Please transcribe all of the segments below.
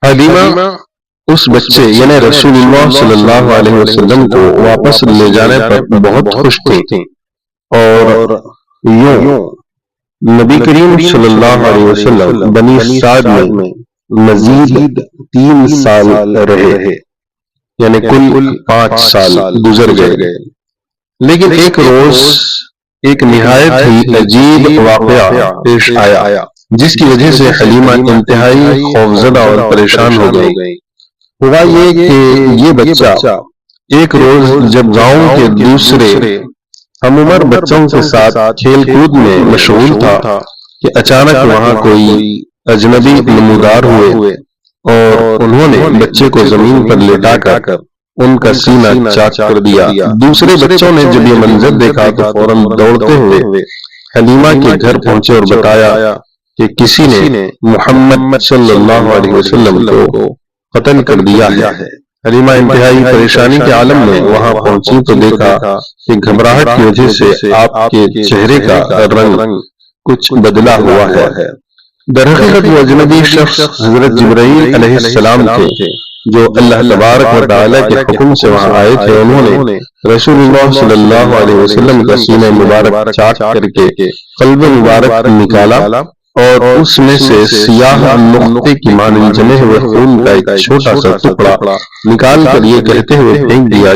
حلیمہ اس بچے یعنی رسول اللہ صلی اللہ علیہ وسلم کو واپس لے جانے پر بہت خوش تھیں، اور یوں نبی کریم صلی اللہ علیہ وسلم بنی سعد میں مزید 3 سال رہے، یعنی کل 5 سال گزر گئے۔ لیکن ایک روز ایک نہایت ہی عجیب واقعہ پیش آیا جس کی وجہ سے حلیمہ انتہائی خوفزدہ اور پریشان ہو گئی۔ ہوا یہ کہ یہ بچہ ایک روز جب گاؤں کے دوسرے ہم عمر بچوں کے ساتھ کھیل کود میں مشغول تھا کہ اچانک وہاں کوئی اجنبی نمودار ہوئے اور انہوں نے بچے کو زمین پر لٹا کر ان کا سینہ چاک کر دیا۔ دوسرے بچوں نے جب یہ منظر دیکھا تو فوراً دوڑتے ہوئے حلیمہ کے گھر پہنچے اور بتایا کہ کسی نے محمد صلی اللہ علیہ وسلم کو قتل کر دیا ہے۔ حلیمہ انتہائی پریشانی کے عالم میں وہاں پہنچی تو دیکھا کہ گھبراہٹ کی وجہ سے آپ کے چہرے کا رنگ کچھ بدلا ہوا ہے۔ درحقیقت وہ اجنبی شخص حضرت جبرائیل علیہ السلام تھے جو اللہ تبارک و تعالیٰ کے حکم سے وہاں آئے تھے۔ انہوں نے رسول اللہ صلی اللہ علیہ وسلم کا سینہ مبارک چاک کر کے قلب مبارک نکالا اور اس میں سے سیاہ نقطے کی مانند جمے ہوئے خون کا ایک چھوٹا سا ٹکڑا نکال کر یہ کہتے ہوئے پھینک دیا،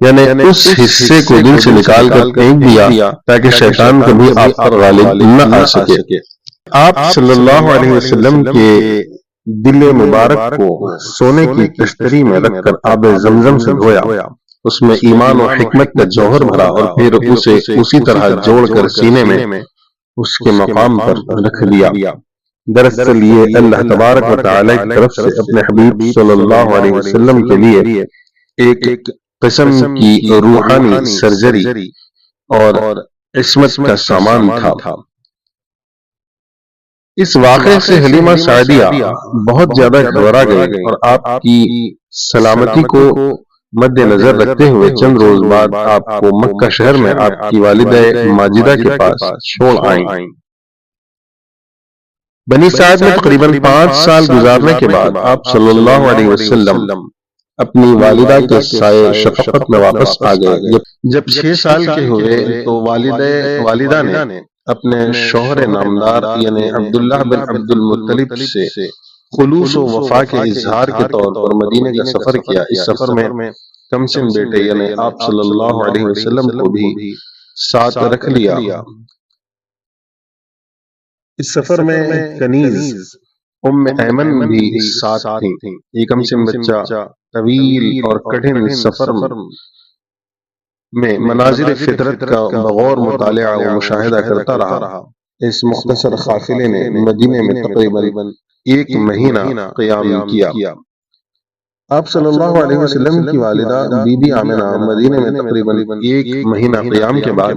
یعنی اس حصے کو دل سے نکال کر پھینک دیا تاکہ شیطان کبھی آپ پر غالب نہ آ سکے۔ آپ صلی اللہ علیہ وسلم کے دل مبارک کو سونے کی کشتری میں رکھ کر آب زمزم سے دھویا، اس میں ایمان و حکمت کا جوہر بھرا اور پھر اسے اسی طرح جوڑ کر سینے میں اس کے مقام پر رکھ دیا۔ دراصل یہ اللہ تبارک و تعالیٰ کی طرف سے اپنے حبیب صلی اللہ علیہ وسلم کے لیے ایک قسم کی روحانی سرجری اور عصمت کا سامان تھا۔ اس واقعے سے حلیمہ سعدیہ بہت زیادہ گھبرا گئی اور آپ کی سلامتی کو مد نظر رکھتے ہوئے چند روز بعد آپ کو مکہ شہر میں آپ کی والدہ ماجدہ کے پاس چھوڑ آئیں۔ بنی سعد میں تقریباً 5 سال گزارنے کے بعد آپ صلی اللہ علیہ وسلم اپنی والدہ کے سائے شفقت میں واپس آ گئے۔ جب 6 سال کے ہوئے تو والدہ نے اپنے شوہر نامدار یعنی عبداللہ بن عبد المطلب سے خلوص و وفا کے اظہار کے طور پر مدینے کا سفر کیا۔ اس سفر میں کمسن بیٹے یعنی آپ صلی اللہ علیہ وسلم کو بھی ساتھ رکھ لیا۔ اس سفر میں کنیز ام ایمن بھی ساتھ تھیں۔ یہ کمسن بچہ طویل اور کٹھن سفر میں مناظر فطرت کا بغور مطالعہ و مشاہدہ کرتا رہا۔ اس مختصر قافلے نے مدینے میں تقریباً 1 مہینہ قیام کیا۔ آپ صلی اللہ علیہ وسلم کی والدہ بی بی آمنہ مدینے میں تقریباً 1 مہینہ قیام کے بعد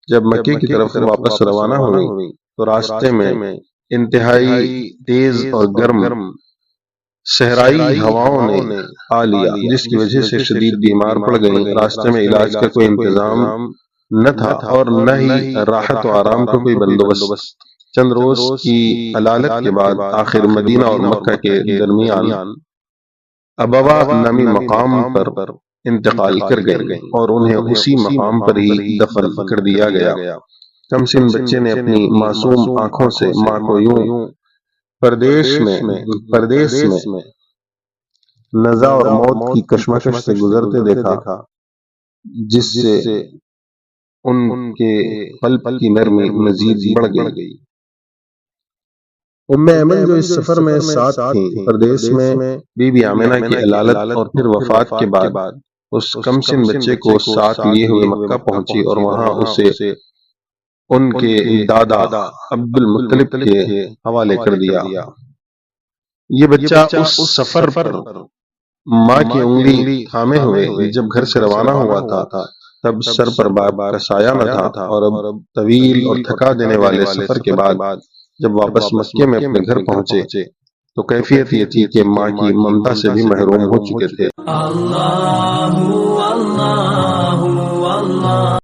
جب مکے کی طرف واپس روانہ ہوئی تو راستے میں انتہائی تیز اور گرم صحرائی ہواؤں نے آ لیا جس کی وجہ سے شدید بیمار پڑ گئیں۔ راستے میں علاج کا کوئی انتظام نہ تھا اور نہ ہی راحت و آرام کا کوئی بندوبست۔ چند روز کی علالت کے بعد آخر مدینہ اور مکہ کے درمیان ابوا نامی مقام پر انتقال کر گئے اور انہیں اسی مقام پر ہی دفن کر دیا گیا۔ کمسن بچے نے اپنی معصوم آنکھوں سے ماں کو یوں پردیس میں نزا اور موت کی کشمکش سے گزرتے دیکھا جس سے ان کے قلب کی نرمی مزید بڑھ گئی۔ ام ایمن جو اس سفر میں ساتھ تھیں، پردیس میں بی بی آمنہ کی علالت اور پھر وفات کے بعد اس کمسن بچے کو ساتھ لیے ہوئے مکہ پہنچی اور وہاں اسے ان کے دادا عبد المطلب کے حوالے کر دیا۔ یہ بچہ اس سفر پر ماں کی انگلی تھامے ہوئے جب گھر سے روانہ ہوا تھا تب سر پر باپ کا سایہ نہ تھا، اور اب طویل اور تھکا دینے والے سفر کے بعد جب واپس مکے میں اپنے گھر پہنچے تو کیفیت یہ تھی کہ ماں کی ممتا سے بھی محروم ہو چکے تھے۔ اللہ اللہ